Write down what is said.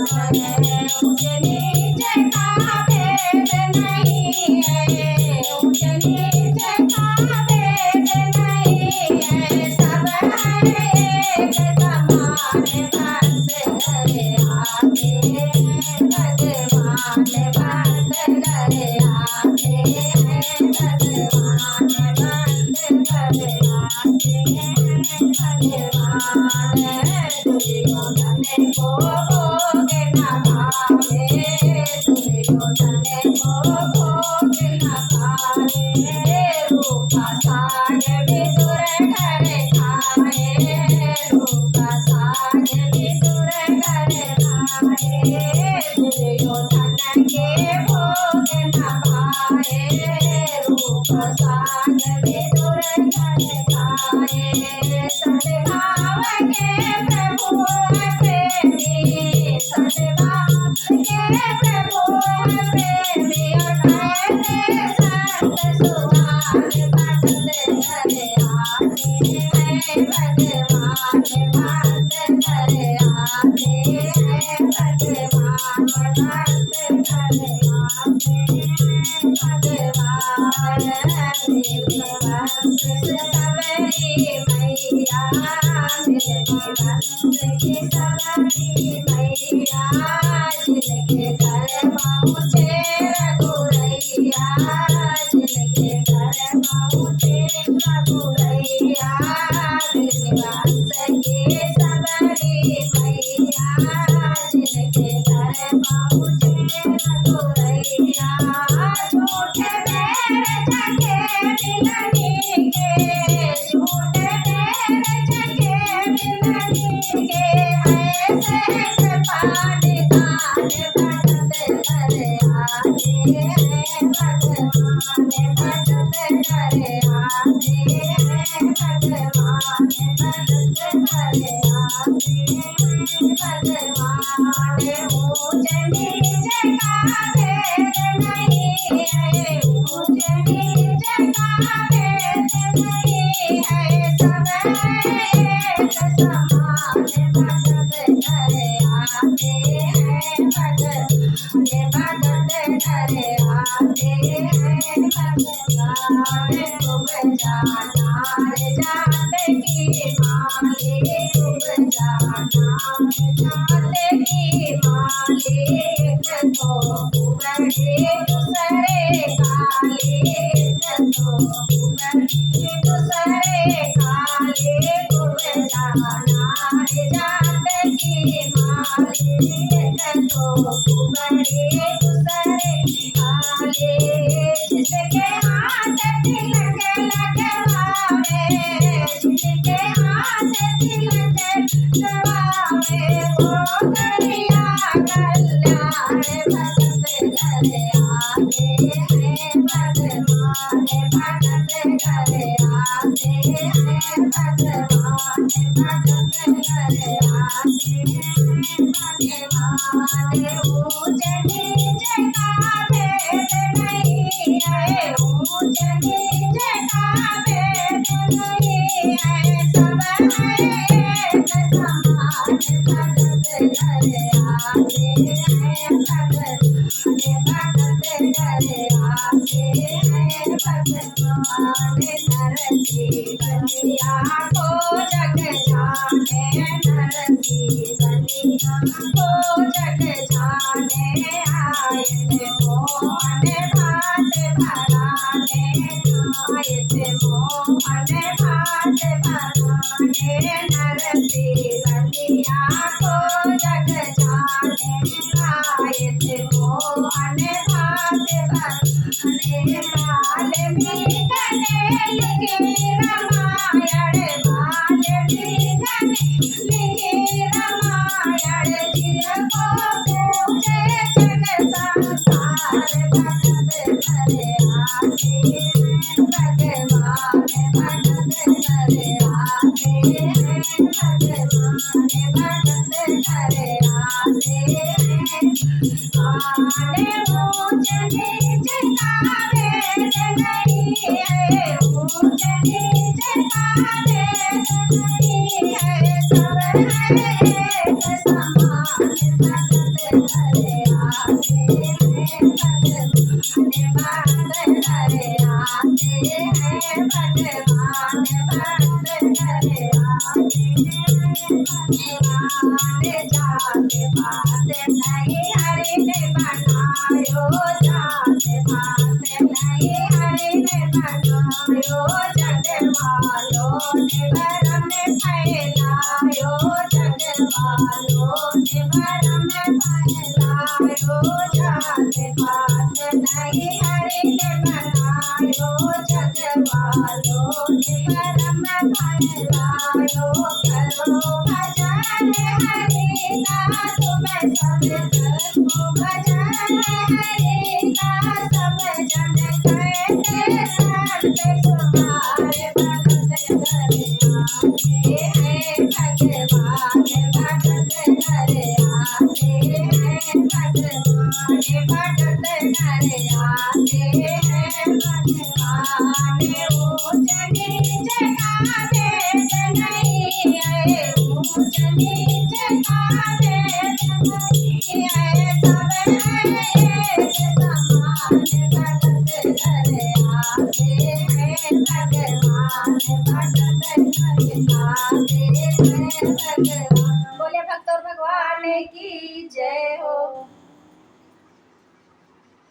ऊंच नीच का भेद नहीं है, ऊंच नीच का भेद नहीं है, सब है एक समान बात करे आगे भगवान, बात करे आगे भगवान, बात करे आगे भगवान। दुर्योधन को भोग न भावे, दुर्योधन को भोग न भावे, रूखा साग विदुर घर खाए, रूखा साग विदुर घर खाए, दुर्योधन के भोग न भाए, रूखा साग विदुर घर खाए। सद्भाव के प्रभु प्रेमी, सद्भाव के प्रभु प्रेमी, अनैते संत सुहाग भक्त करे आगे है भगवान, भक्त करे आगे है भगवान, भक्त करे आगे भगवान। दिव्यवंश सबरी मैया, दिव्यवंश की सबरी मैया, जिनके घर पहुँचे रघुरैया, जिनके घर पहुँचे रघुरैया, दिव्यवंश की सबरी मैया, जिनके घर पहुँचे रघुरैया। झूठे बैर जगे मिलनी के, झूठे बैर जगे मिलनी के, ऐसे कृपा निधान भगत करे आगे है भगवान, भगत करे आगे है भगवान, भगत करे आगे भगवान। ऊंच नीच का भेद नहीं है, ऊंच नीच का भेद नहीं है, सब है एक समान भगत करे आगे है भगवान, भगत करे आगे है भगवान। डूब जाना रे जात की माली, डूब जाना जात की माली, एक तो कुबड़े दूसरे काले, एक तो कुबड़े दूसरे काले, डूब जाना रे जात की माली, एक तो कुबड़े दूसरे काले, जिसके हाथ तिलक लगवावे, जिसके हाथ तिलक लगवावे, वो करिया कल्याण भगत करे आगे है भगवान, भगत करे आगे है भगवान, भगत करे आगे है भगवान। ऊंच नीच का भेद नहीं है, ऊंच नीच का भेद नहीं है, सब है एक समान भगत करे आगे है भगवान, भगत करे आगे है भगवान। नरसी बलिया को जग जाने, नरसी बलिया को जग जाने, आए थे मोहन भात भराने, आए थे मोहन भात भराने, नरसी बलिया को जग जाने, आए थे मोहन भात भराने। वाल्मीकि ने लिखी रामायण, वाल्मीकि ने लिखी रामायण, जिनको पूजे जग संसार भगत करे आगे भगवान, भगत करे आगे भगवान, भगत करे आगे। आने ऊंच नीच का भेद नहीं है, ऊंच नीच का भेद नहीं है, सब है एक समान भगत जात पात नहीं हरि ने बनायो, जात पात नहीं हरि ने बनायो, जग वालों ने भरम फैलायो, जग वालों ने भरम फैलायो, जात पात नहीं हरि ने बनायो, जग वालों ने भरम फैलायो। करो भजन हरि का तुम सब करो भजन हरि का सब जन कहते संत तुम्हारे भगत करे आते हैं, भगवान भगत करे आते हैं, भगवान भगत करे आते हैं, भगवान ऊंच नीच का भेद नहीं है, ऊंच नीच का भेद नहीं है, सब है एक समान भगत करे आते हैं, भगवान भगत करे आते हैं, भगवान